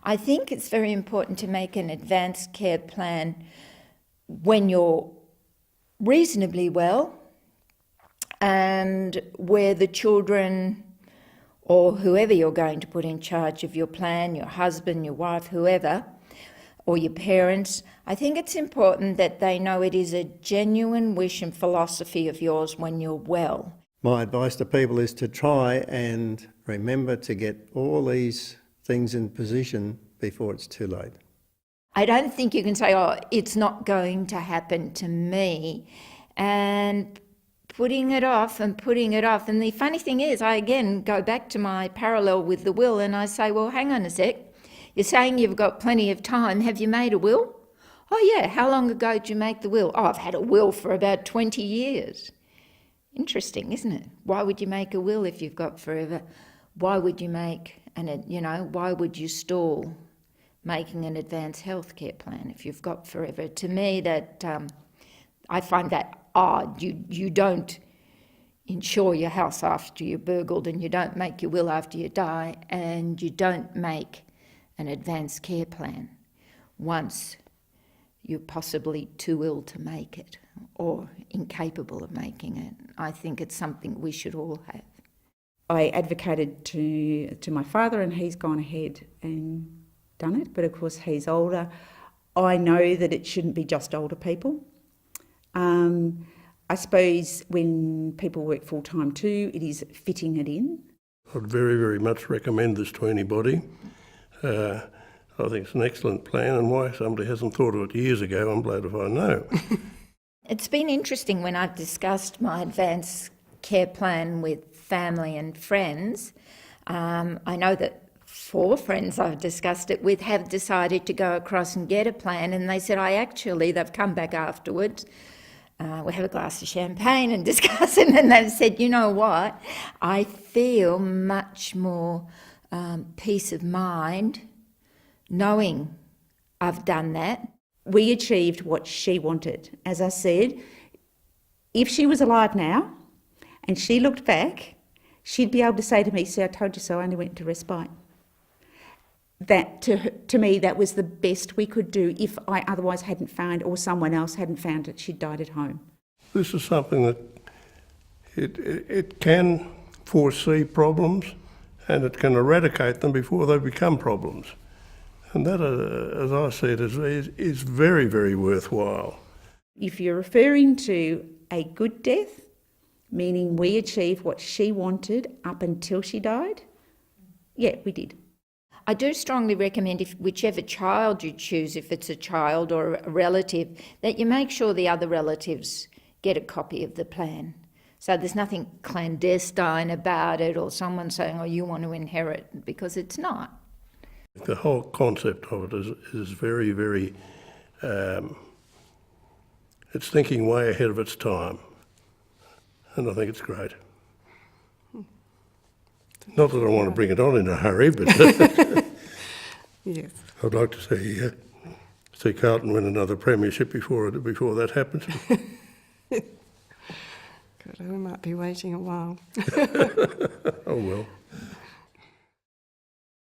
I think it's very important to make an advanced care plan when you're reasonably well and where the children or whoever you're going to put in charge of your plan, your husband, your wife, whoever, or your parents, I think it's important that they know it is a genuine wish and philosophy of yours when you're well. My advice to people is to try and remember to get all these things in position before it's too late. I don't think you can say, oh, it's not going to happen to me, and putting it off and putting it off. And the funny thing is, I again go back to my parallel with the will and I say, well, hang on a sec. You're saying you've got plenty of time. Have you made a will? Oh, yeah. How long ago did you make the will? Oh, I've had a will for about 20 years. Interesting, isn't it? Why would you make a will if you've got forever? Why would you why would you stall making an advanced healthcare plan if you've got forever? To me, that I find that odd. You don't insure your house after you're burgled, and you don't make your will after you die, and you don't make an advanced care plan once you're possibly too ill to make it or incapable of making it. I think it's something we should all have. I advocated to my father, and he's gone ahead and done it, but of course he's older. I know that it shouldn't be just older people. I suppose when people work full-time too, it is fitting it in. I'd very, very much recommend this to anybody. I think it's an excellent plan, and why somebody hasn't thought of it years ago, I'm blowed if I know. It's been interesting when I've discussed my advanced care plan with family and friends. I know that 4 friends I've discussed it with have decided to go across and get a plan, and they said, they've come back afterwards. We have a glass of champagne and discuss it, and they've said, you know what, I feel much more peace of mind knowing I've done that. We achieved what she wanted. As I said, if she was alive now and she looked back, she'd be able to say to me, see, I told you so, I only went to respite. That to me, that was the best we could do if I otherwise hadn't found, or someone else hadn't found it, she'd died at home. This is something that it can foresee problems, and it can eradicate them before they become problems. And that, as I see it, is very, very worthwhile. If you're referring to a good death, meaning we achieved what she wanted up until she died, yeah, we did. I do strongly recommend, if whichever child you choose, if it's a child or a relative, that you make sure the other relatives get a copy of the plan. So there's nothing clandestine about it, or someone saying, oh, you want to inherit, because it's not. The whole concept of it is very, very, it's thinking way ahead of its time, and I think it's great. Not that I want to bring it on in a hurry, but yes. I'd like to see Carlton win another premiership before that happens. Good, we might be waiting a while. Oh well.